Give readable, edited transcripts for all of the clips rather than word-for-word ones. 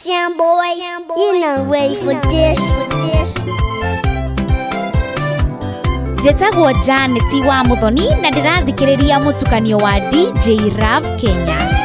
Young boy, you not ready for this. Jetagwo Janet wa Muthoni na ndirathikiriria mutukanio wa DJ Rav Kenya.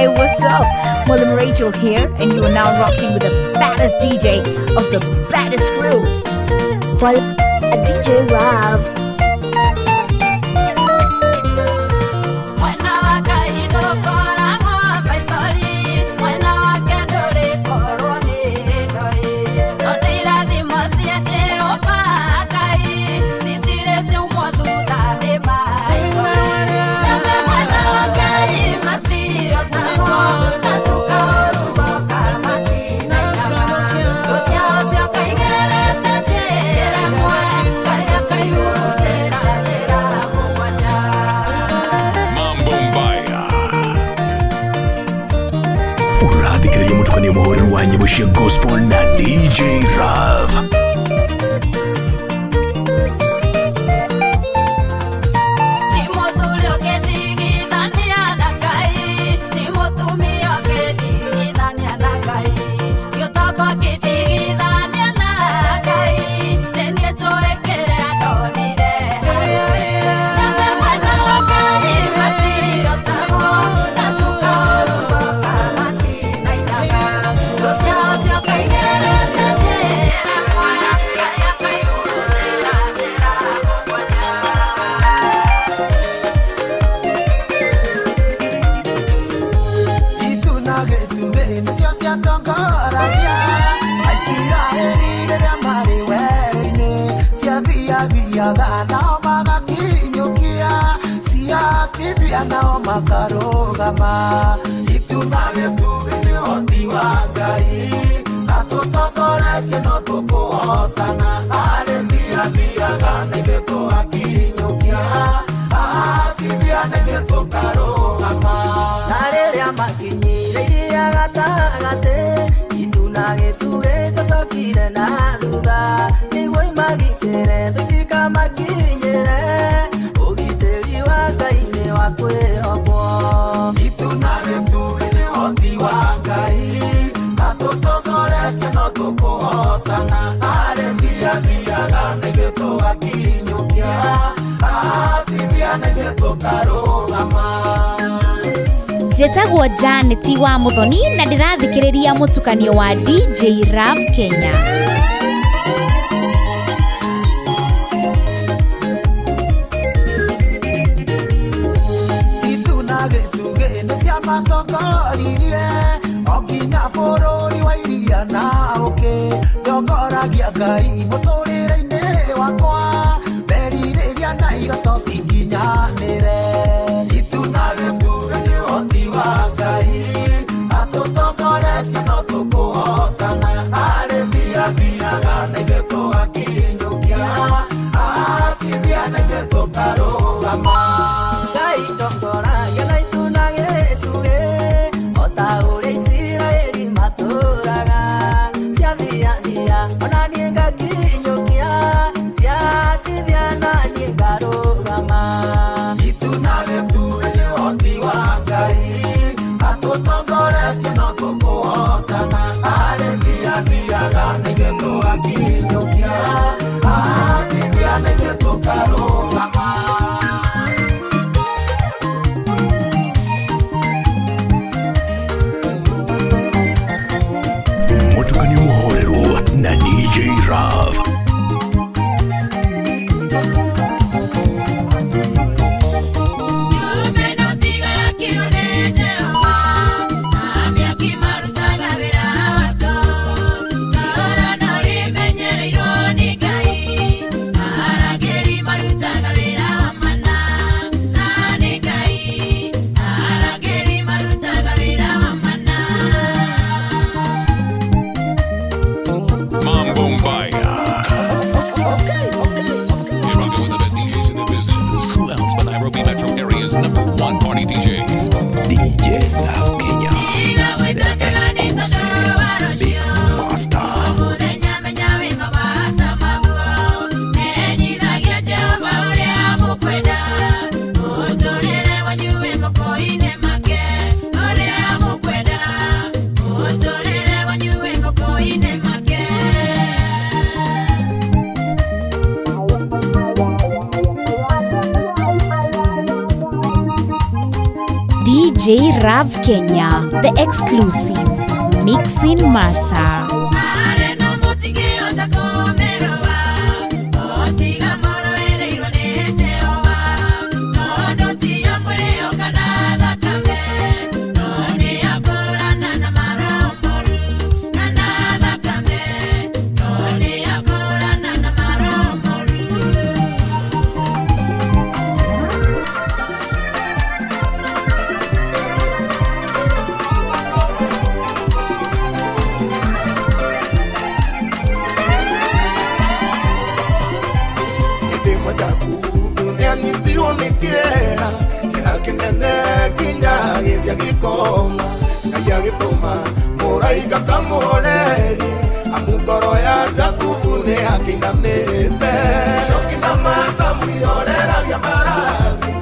Hey, what's up? Mullen Rachel here, and you are now rocking with the baddest DJ of the baddest crew. Follow DJ Rav. wa nyimbo cia gospel na DJ Rav. Makarogama itunage tugini hoti wa Ngai atutogorete no tukuhotana arethiathiaga nĩguo tũgakinyũkia atithia nĩguo tũkarũgama na rĩrĩa makinyĩrĩire gatagatĩ itunage tugĩte tũkire na thutha nĩguo imagitĩre tũtikamakinyĩre ũgitĩri wa Ngai nĩ wa kwĩhokwo itunage tugini hoti wa Ngai atutogorete no tukuhotana arethiathiaga nĩguo tũgakinyũkia atithia nĩguo tũkarũgama. Njĩtagwo Janet wa Muthoni na ndĩrathikĩrĩria mũtukanio wa DJ Rav Kenya. Matongoririe okinya bũrũri wa iria na ũkĩ ndongoragia Ngai mũtũrĩre-inĩ wakwa merirĩria na iroto cinginyanĩre itunage tugini hoti wa Ngai atũtongoretie no tũkũhotana arethiathiaga nĩguo tũgakinyũkia atithia nĩguo tũkarũgama Ngai ndongoragia na itunage Mutukanio muhoreru na DJ Rav. DJ Rav Kenya, the exclusive mixing master. Kinya githia gikoma na githia gituma Muraika kamuhoreri amukoro ya Jakubu ne akinamete Sokina mata muyorera vya barathi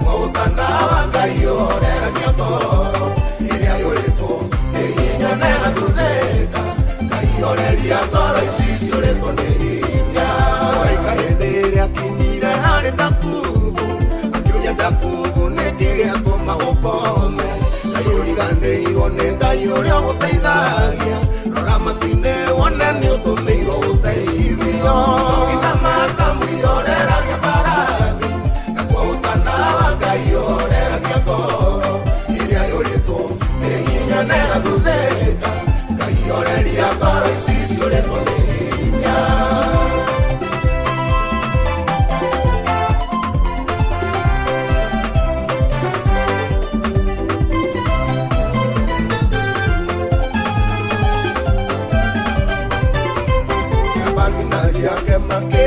Kwa utanawa kayorera vya koro Iria yoleto Neginya nega dudeka Kayoreria koro isisi yoleto neginya Muraika hendere akinire hale Jakubu Akiunya Jakubu nekige atoma ukome Kayurigane irone kayoria uteithagia Rora matuine wone ni utumeiro uteithio Sokina mata muyorera vya barathi Kwa utanawa kayorera vya koro Iria yoleto neginya nega dudeka Kayoreria koro isisi yoleto neginya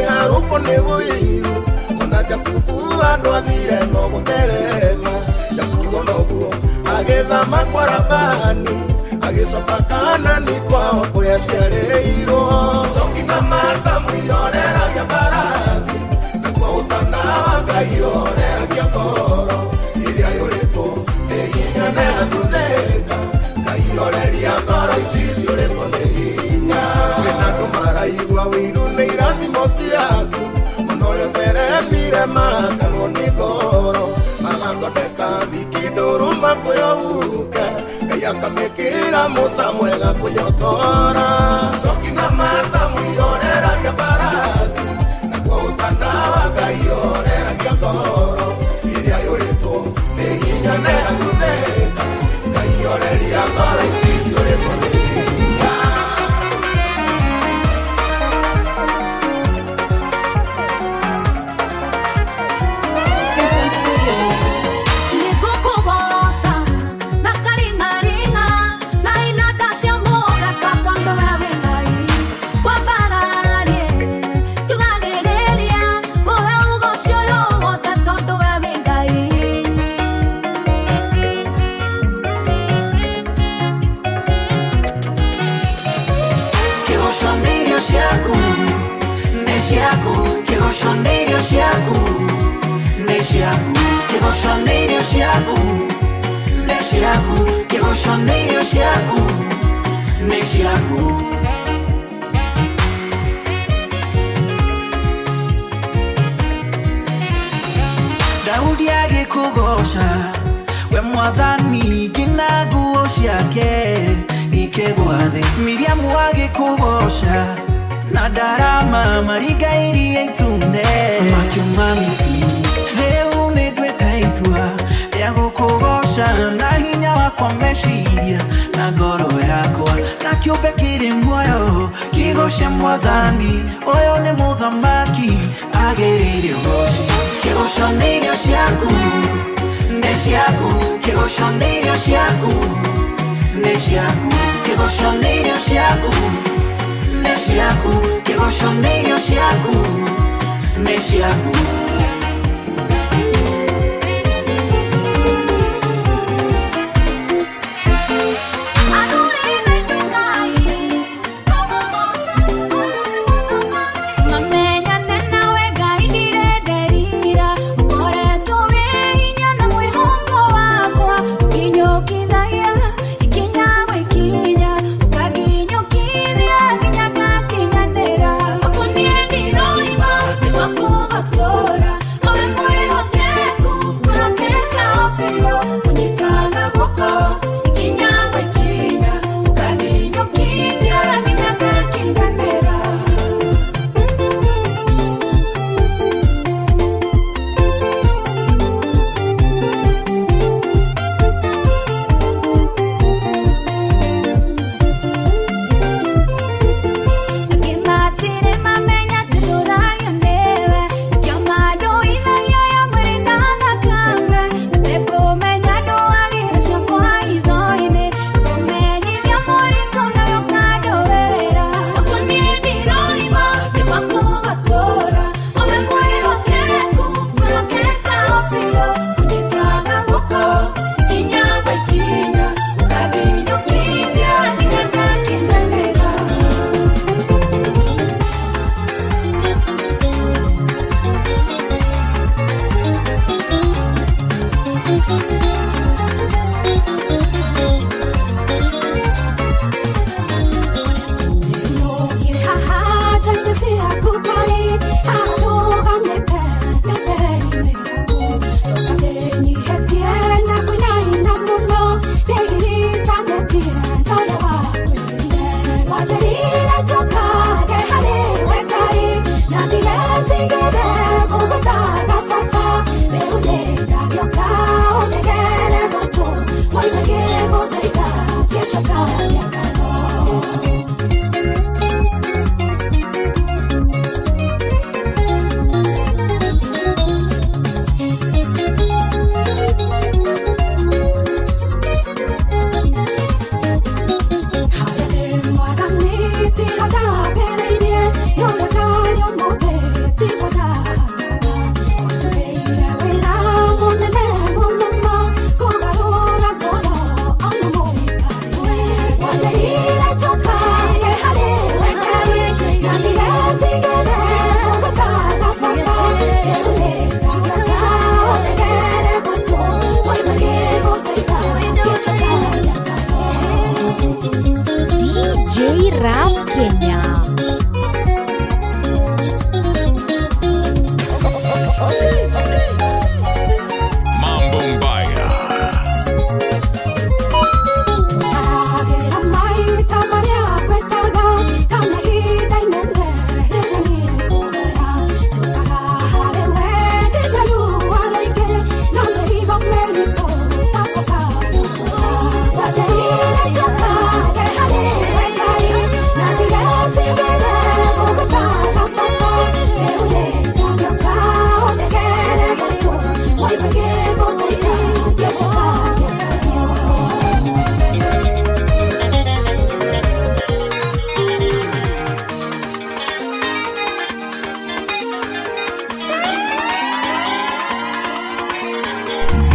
Haruko nebo iru Ona Jakubu ando adire no guterema Jakubu noguo agetha makwarabani Agicoka Kanani kwao kuria ciareirwo Sokina mata muyorera vya barathi Na kwa utanawa kayorera vya koro Iria yoleto neginya nega thutheka Kayoreria koro isisi yoleto neginya Wena numaraigua wiru irathimo ciaku Monore theremire makanwo ni ngoro Magathondeka thikindũrũ makwĩohuka Ngai akamĩkĩra mũca mwega kũnyotora Sokina mata muyorera vya barathi Naguo ũtanawa Ngai yoreragia ngoro Iria yũrĩtwo nĩginya nega thutheka Ngai yoreria ngoro ici ciũrĩtwo nĩginya Kĩgoconĩrio ciaku nĩ ciaku Kĩgoconĩrio ciaku nĩ ciaku Kĩgoconĩrio ciaku nĩ ciaku Daudi agĩkũgoca we mwathani nginya nguo ciake ikĩgwa thĩ Miriamu agĩkũgoca na ndarama marigairie itune makiuma Misiri Rĩu nĩnduĩte itua rĩa gũkũgoca na hinya wakwa meciria na ngoro yakwa na kĩũmbe kĩrĩ muoyo kĩgoce mwathani ũyũ nĩ mũthamaki agĩrĩire ũgoci Kĩgoconĩrio ciaku nĩ ciaku Kĩgoconĩrio ciaku nĩ ciaku Kĩgoconĩrio ciaku nĩ ciaku Kĩgoconĩrio ciaku nĩ ciaku Tora DJ Rav Kenya. Mambo Mbaya.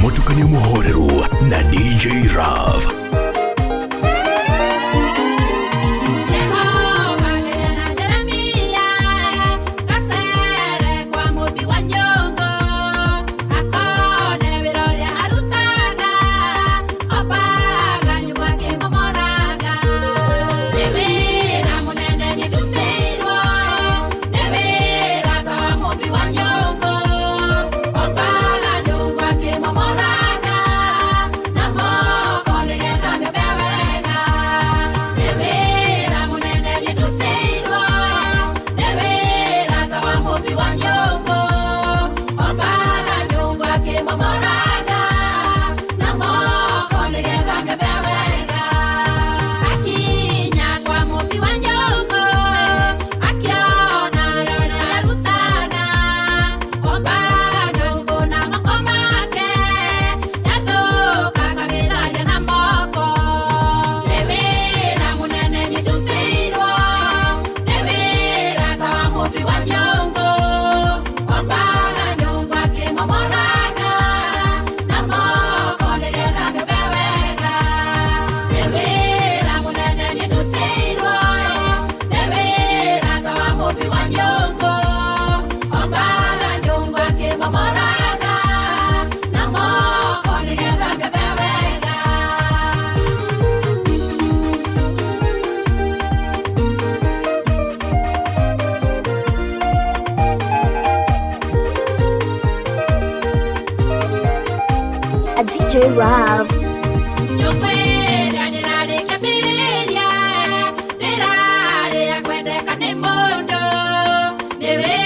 Mutukania Muhoreru na DJ Rav. DJ Rav. Never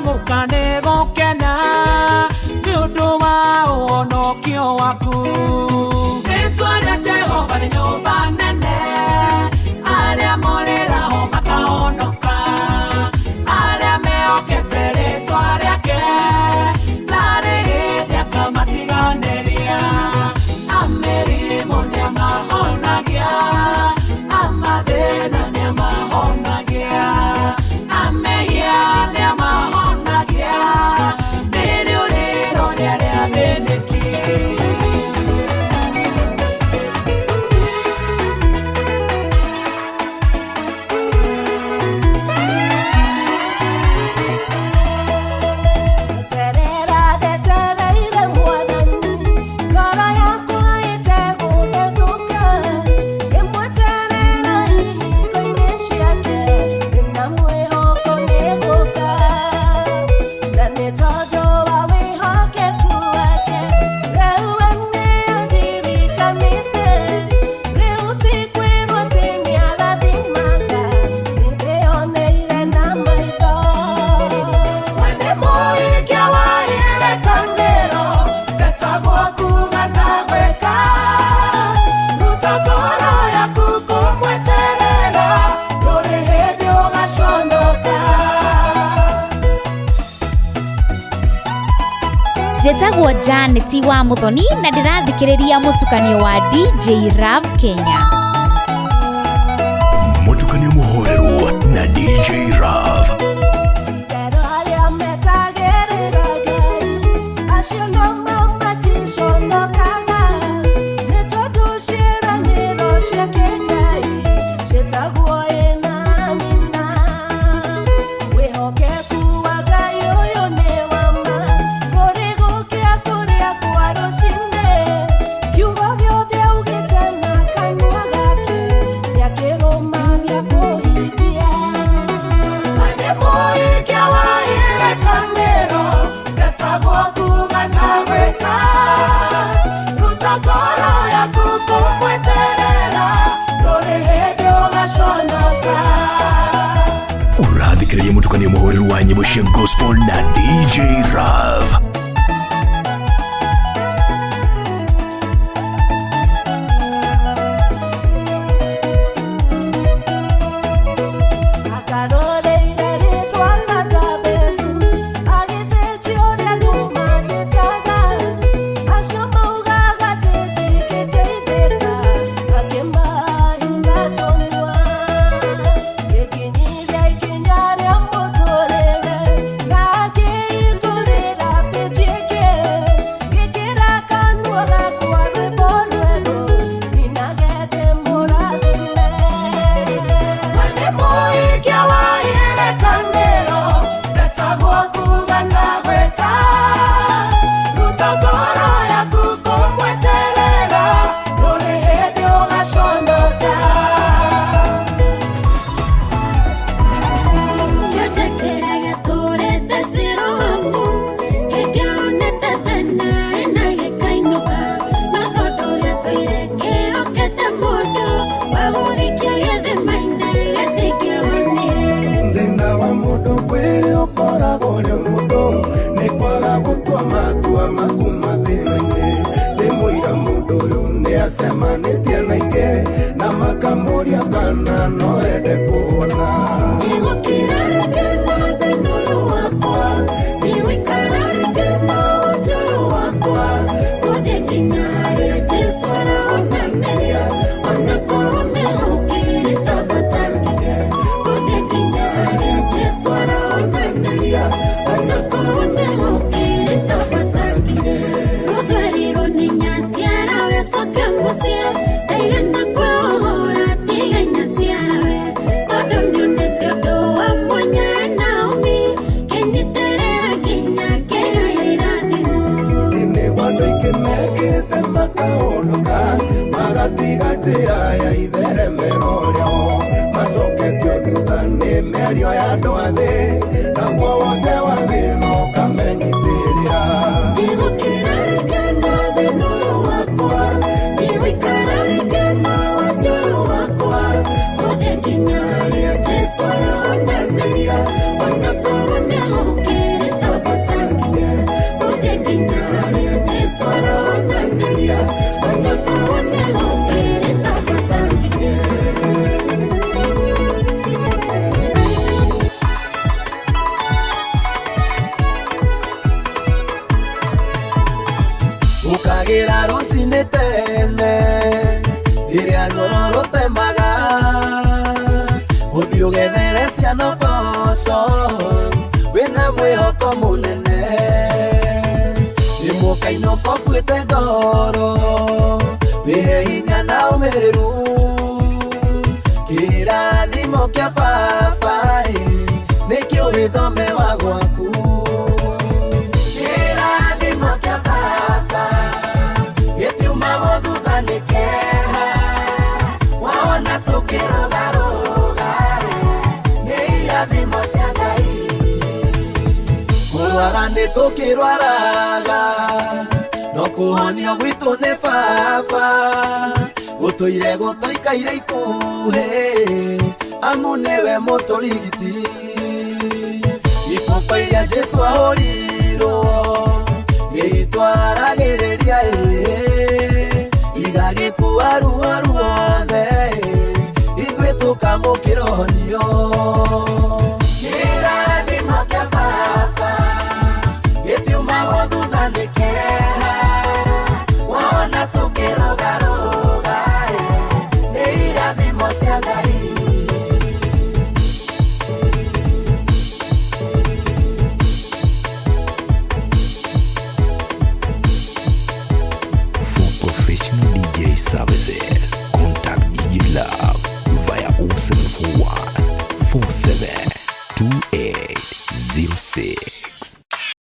mukane gokena ni undu wa uonokio waku nitwaria Jehova ni nyumba nene aria moriraho makahonoka aria meokete ritwa riake nari hindi akamatiganĩria amerimo nĩamahonagia amathĩna nĩamahonagia amehia nĩamahonagia nĩrĩũrĩro rĩarĩa thĩnĩki Jetagwo Janet wa Muthoni na ndirathikiriria mutukanio wa DJ Rav Kenya. Mutukanio muhoreru na DJ Rav. Urathikiriria mutukanio muhoreru wa nyimbo cia gospel na DJ Rav. Semanitia naike na makamoria kana no ende kuona Nigo kirare kena thenoyo wakwa Nigo ikarare kena ujo wakwa Kode kinare Jesu araonaneria Ona korone ukiri tabatakire Kode kinare Jesu araonaneria Ona korone ukiri tabatakire Rutheriro ni nyasi arawe soke musia Teigana kwa ohora tiganya siarawe Ũkagĩra rũcinĩ tene rĩrĩa ruoro rũtemaga, ũthiĩ ũgethere ciana boco wĩna mwĩhoko mũnene. Nĩmũkainũka ũkuĩte ngoro, wĩhe hinya na ũmĩrĩru, kĩrathimo kĩa baba nĩkĩo gĩthomewa gwaku. Kĩrathimo kĩa baba gĩtiuma gũthutha nĩ kĩeha, wona tũkĩrũgarũga nĩ irathimo cia Ngai. Kũrwara nĩ tũkĩrwaraga, no kũhonio gwitũ nĩ baba, gũtũire gũtũikaire ikuhĩ, amu nĩwe mũtũrigiti. Iboko iria Jesu ahũrirwo gĩitwaragĩrĩria igagĩkua ruo ruothe, ithuĩ tũkamũkĩra ũhonio. Kĩrathimo kĩa baba gĩtiuma gũthutha nĩ kĩeha, wona tũkĩrũgarũga nĩ irathimo cia Ngai. For professional DJ services, contact DJ Love via 071 47